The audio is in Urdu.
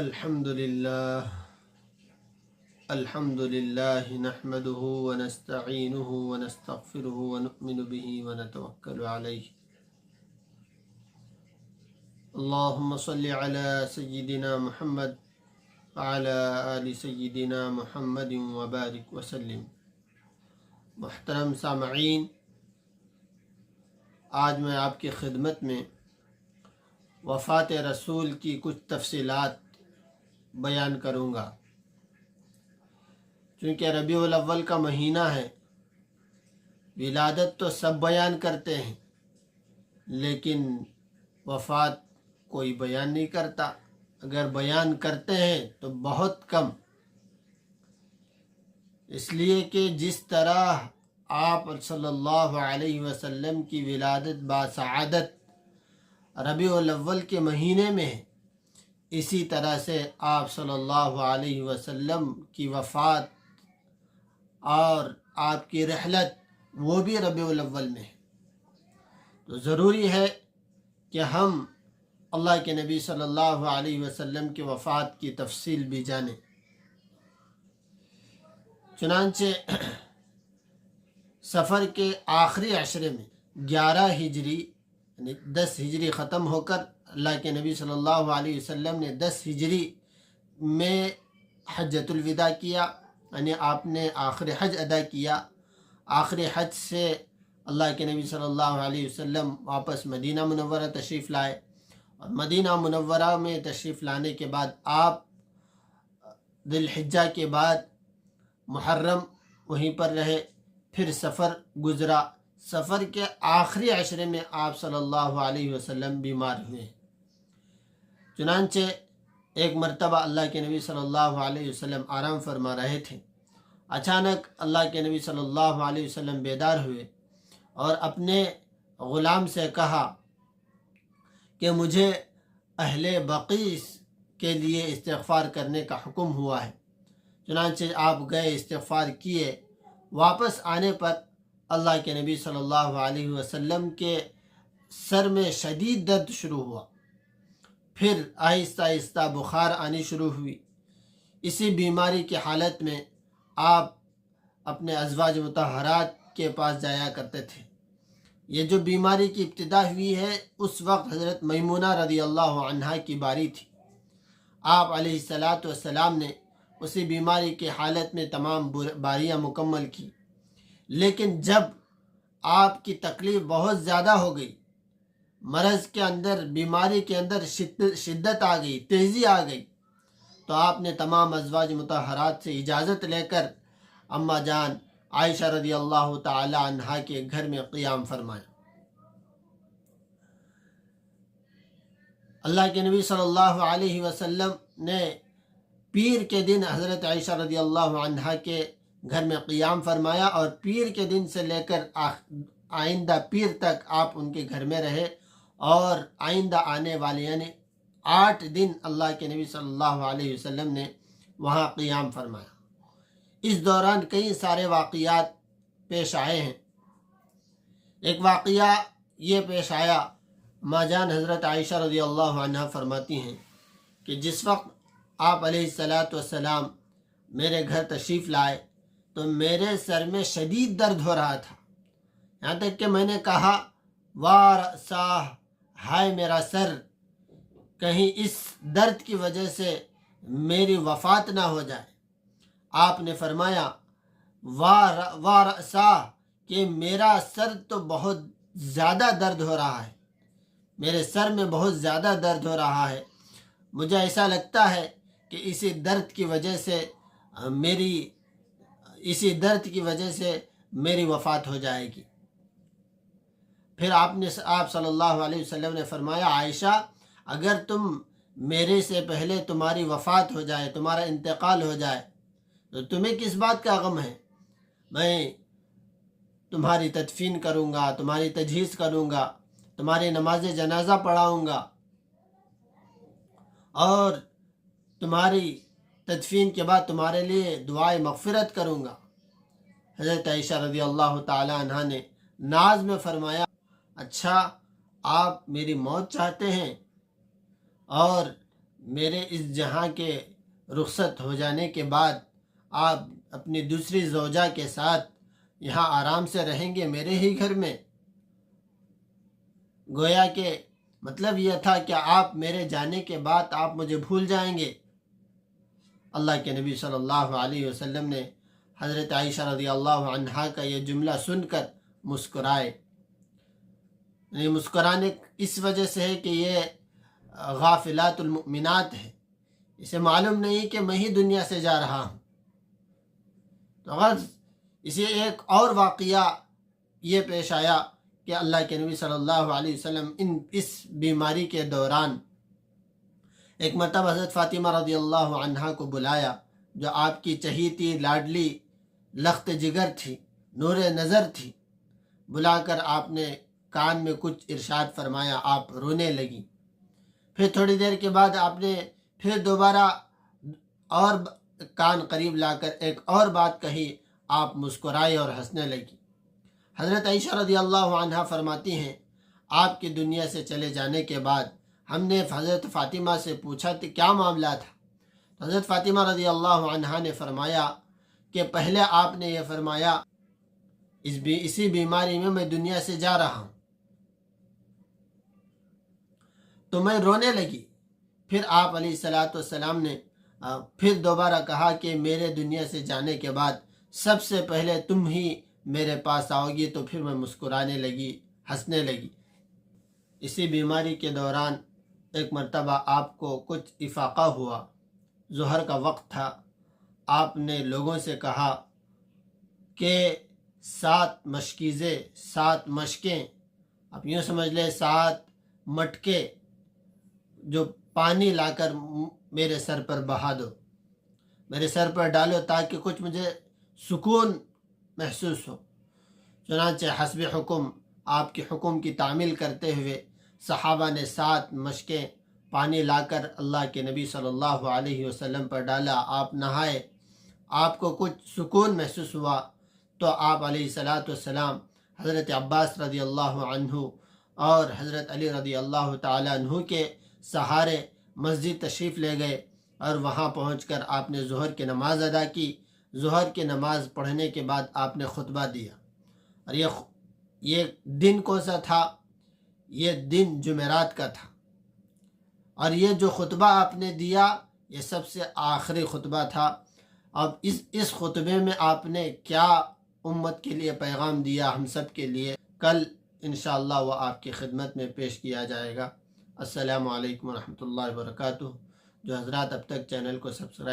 الحمد لله نحمده ونستعينه ونستغفره ونؤمن به ونتوكل عليه. اللهم صل على سيدنا محمد وعلى آل سيدنا محمد وبارك وسلم. محترم سامعین، آج میں آپ کی خدمت میں وفات رسول کی کچھ تفصیلات بیان کروں گا. چونکہ ربیع الاول کا مہینہ ہے، ولادت تو سب بیان کرتے ہیں لیکن وفات کوئی بیان نہیں کرتا. اگر بیان کرتے ہیں تو بہت کم، اس لیے کہ جس طرح آپ صلی اللہ علیہ وسلم کی ولادت باسعادت ربیع الاول کے مہینے میں ہے، اسی طرح سے آپ صلی اللہ علیہ وسلم کی وفات اور آپ کی رحلت وہ بھی ربیع الاول میں ہے. تو ضروری ہے کہ ہم اللہ کے نبی صلی اللہ علیہ وسلم کی وفات کی تفصیل بھی جانیں. چنانچہ سفر کے آخری عشرے میں 11 ہجری یعنی 10 ہجری ختم ہو کر اللہ کے نبی صلی اللہ علیہ وسلم نے 10 ہجری میں حجۃ الوداع کیا، یعنی آپ نے آخری حج ادا کیا. آخری حج سے اللہ کے نبی صلی اللہ علیہ وسلم واپس مدینہ منورہ تشریف لائے، اور مدینہ منورہ میں تشریف لانے کے بعد آپ ذی الحجہ کے بعد محرم وہیں پر رہے. پھر سفر گزرا. سفر کے آخری عشرے میں آپ صلی اللہ علیہ وسلم بیمار ہوئے. چنانچہ ایک مرتبہ اللہ کے نبی صلی اللہ علیہ وسلم آرام فرما رہے تھے. اچانک اللہ کے نبی صلی اللہ علیہ وسلم بیدار ہوئے اور اپنے غلام سے کہا کہ مجھے اہل بقیع کے لیے استغفار کرنے کا حکم ہوا ہے. چنانچہ آپ گئے، استغفار کیے. واپس آنے پر اللہ کے نبی صلی اللہ علیہ وسلم کے سر میں شدید درد شروع ہوا. پھر آہستہ آہستہ بخار آنی شروع ہوئی. اسی بیماری کی حالت میں آپ اپنے ازواج مطہرات کے پاس جایا کرتے تھے. یہ جو بیماری کی ابتدا ہوئی ہے، اس وقت حضرت میمونہ رضی اللہ عنہا کی باری تھی. آپ علیہ السلام نے اسی بیماری کی حالت میں تمام باریاں مکمل کی. لیکن جب آپ کی تکلیف بہت زیادہ ہو گئی، مرض کے اندر، بیماری کے اندر شدت آ گئی، تیزی آ گئی، تو آپ نے تمام ازواج مطہرات سے اجازت لے کر اماں جان عائشہ رضی اللہ تعالی عنہا کے گھر میں قیام فرمایا. اللہ کے نبی صلی اللہ علیہ وسلم نے پیر کے دن حضرت عائشہ رضی اللہ عنہا کے گھر میں قیام فرمایا، اور پیر کے دن سے لے کر آئندہ پیر تک آپ ان کے گھر میں رہے، اور آئندہ آنے والے یعنی 8 دن اللہ کے نبی صلی اللہ علیہ وسلم نے وہاں قیام فرمایا. اس دوران کئی سارے واقعات پیش آئے ہیں. ایک واقعہ یہ پیش آیا، ماں جان حضرت عائشہ رضی اللہ عنہا فرماتی ہیں کہ جس وقت آپ علیہ السلام میرے گھر تشریف لائے تو میرے سر میں شدید درد ہو رہا تھا. یہاں تک کہ میں نے کہا وارساہ، ہائے میرا سر، کہیں اس درد کی وجہ سے میری وفات نہ ہو جائے. آپ نے فرمایا وارساہ کہ میرا سر تو بہت زیادہ درد ہو رہا ہے، میرے سر میں بہت زیادہ درد ہو رہا ہے. مجھے ایسا لگتا ہے کہ اسی درد کی وجہ سے میری وفات ہو جائے گی. پھر آپ صلی اللہ علیہ وسلم نے فرمایا عائشہ، اگر تم میرے سے پہلے تمہاری وفات ہو جائے، تمہارا انتقال ہو جائے، تو تمہیں کس بات کا غم ہے؟ میں تمہاری تدفین کروں گا، تمہاری تجہیز کروں گا، تمہاری نماز جنازہ پڑھاؤں گا، اور تمہاری تدفین کے بعد تمہارے لیے دعائے مغفرت کروں گا. حضرت عائشہ رضی اللہ تعالی عنہا نے ناز میں فرمایا اچھا آپ میری موت چاہتے ہیں اور میرے اس جہاں کے رخصت ہو جانے کے بعد آپ اپنی دوسری زوجہ کے ساتھ یہاں آرام سے رہیں گے میرے ہی گھر میں؟ گویا کہ مطلب یہ تھا کہ آپ میرے جانے کے بعد آپ مجھے بھول جائیں گے۔ اللہ کے نبی صلی اللہ علیہ وسلم نے حضرت عائشہ رضی اللہ عنہا کا یہ جملہ سن کر مسکرائے۔ یعنی مسکرانے اس وجہ سے ہے کہ یہ غافلات المؤمنات ہے، اسے معلوم نہیں کہ میں ہی دنیا سے جا رہا ہوں۔ تو غرض اسے ایک اور واقعہ یہ پیش آیا کہ اللہ کے نبی صلی اللہ علیہ وسلم اس بیماری کے دوران ایک مرتبہ حضرت فاطمہ رضی اللہ عنہا کو بلایا، جو آپ کی چہیتی لاڈلی لخت جگر تھی، نور نظر تھی۔ بلا کر آپ نے کان میں کچھ ارشاد فرمایا، آپ رونے لگی۔ پھر تھوڑی دیر کے بعد آپ نے پھر دوبارہ اور کان قریب لا کر ایک اور بات کہی، آپ مسکرائی اور ہنسنے لگی۔ حضرت عائشہ رضی اللہ عنہا فرماتی ہیں، آپ کی دنیا سے چلے جانے کے بعد ہم نے حضرت فاطمہ سے پوچھا کہ کیا معاملہ تھا؟ حضرت فاطمہ رضی اللہ عنہا نے فرمایا کہ پہلے آپ نے یہ فرمایا اسی بیماری میں دنیا سے جا رہا ہوں، تو میں رونے لگی۔ پھر آپ علیہ الصلاۃ والسلام نے پھر دوبارہ کہا کہ میرے دنیا سے جانے کے بعد سب سے پہلے تم ہی میرے پاس آؤ گی، تو پھر میں مسکرانے لگی، ہنسنے لگی۔ اسی بیماری کے دوران ایک مرتبہ آپ کو کچھ افاقہ ہوا، ظہر کا وقت تھا۔ آپ نے لوگوں سے کہا کہ 7 مشکیزیں، 7 مشکیں، آپ یوں سمجھ لیں 7 مٹکے جو پانی لا کر میرے سر پر بہا دو، میرے سر پر ڈالو تاکہ کچھ مجھے سکون محسوس ہو۔ چنانچہ حسب حکم، آپ کے حکم کی تعمیل کرتے ہوئے صحابہ نے 7 مشکیں پانی لا کر اللہ کے نبی صلی اللہ علیہ وسلم پر ڈالا۔ آپ نہائے، آپ کو کچھ سکون محسوس ہوا، تو آپ علیہ الصلاۃ والسلام حضرت عباس رضی اللہ عنہ اور حضرت علی رضی اللہ تعالیٰ عنہ کے سہارے مسجد تشریف لے گئے، اور وہاں پہنچ کر آپ نے ظہر کی نماز ادا کی۔ ظہر کی نماز پڑھنے کے بعد آپ نے خطبہ دیا، اور یہ دن کون سا تھا؟ یہ دن جمعرات کا تھا، اور یہ جو خطبہ آپ نے دیا یہ سب سے آخری خطبہ تھا۔ اب اس خطبے میں آپ نے کیا امت کے لیے پیغام دیا ہم سب کے لیے، کل انشاءاللہ وہ آپ کی خدمت میں پیش کیا جائے گا۔ السلام علیکم ورحمۃ اللہ وبرکاتہ۔ جو حضرات اب تک چینل کو سبسکرائب